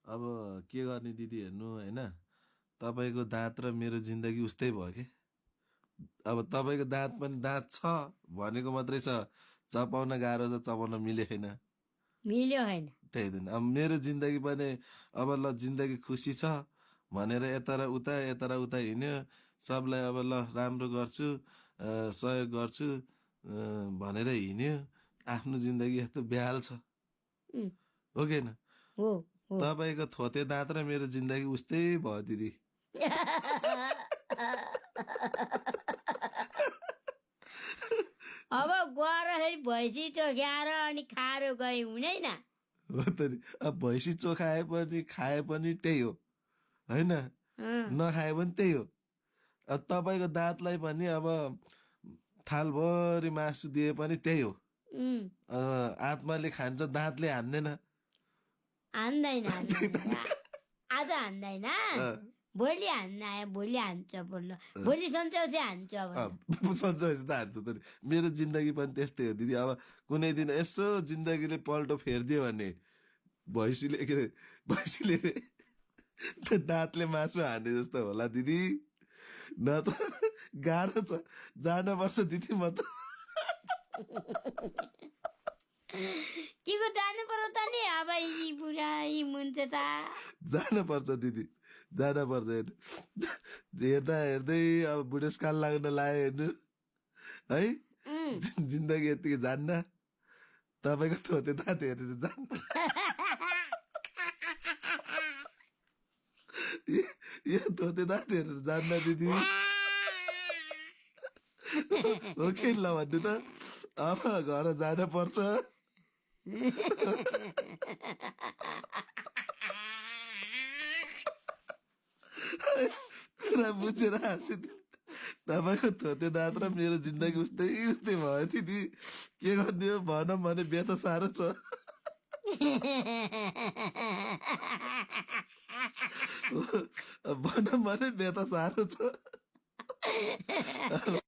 अब के गर्ने दिदी हेर्नु होइन, तपाईँको दाँत र मेरो जिन्दगी उस्तै भयो कि। अब तपाईँको दाँत पनि दाँत छ भनेको मात्रै छ, चपाउन गाह्रो छ, चपाउन मिलेन। मिल्यो होइन। त्यही दिन अब मेरो जिन्दगी पनि अब ल जिन्दगी खुसी छ भनेर यता र उता हिँड्यो। सबलाई अब ल राम्रो गर्छु, सहयोग गर्छु भनेर हिँड्यो। आफ्नो जिन्दगी यस्तो बेहाल छ, हो कि होइन? हो हो। तपाईँको थोते दाँत र मेरो जिन्दगी उस्तै भयो दिदी। अब गएर भैँसी चोख्याएर अनि खाएर गए हुँदैन। हो त नि, अब भैँसी चोखाए पनि खाए पनि त्यही हो होइन, नखाए पनि त्यही हो। अब तपाईँको दाँतलाई पनि अब थालभरि मासु दिए पनि त्यही हो। आत्माले खान्छ, दाँतले हान्दैन। हान्दैन आज हान्दैन, भोलि हान्न आयो, भोलि हान्छ, भोलि सन्चौसी हान्छ। सन्चौसी त हान्छ त नि। मेरो जिन्दगी पनि त्यस्तै हो दिदी। अब कुनै दिन यसो जिन्दगीले पल्टो फेरिदियो भने भैँसीले के अरे भैँसीले दाँतले मासु हाने जस्तो होला दिदी। न त गाह्रो छ, जानुपर्छ दिदी म त। के को जानु पर्यो त नि? अब यी बुढा यी मुन्चे त जानुपर्छ दिदी, जानुपर्छ। हेर्दा हेर्दै अब बुढेसकाल लाग्न लाग्यो हेर्नु है। जिन्दगी यतिकै जान्न, तपाईँको थोते दाँत हेरेर जान्न। यो थोते दाँत हेरेर जान्न दिदी, हो कि ल भन्नु त। अब घर जान पर्छ। कुरा बुझेर हाँस्यो। तपाईँको थोते दाँत र मेरो जिन्दगी उस्तै उस्तै भयो दिदी। के गर्ने हो भनौँ भने बेथा साह्रो छ। भनौँ भने बेथा साह्रो छ।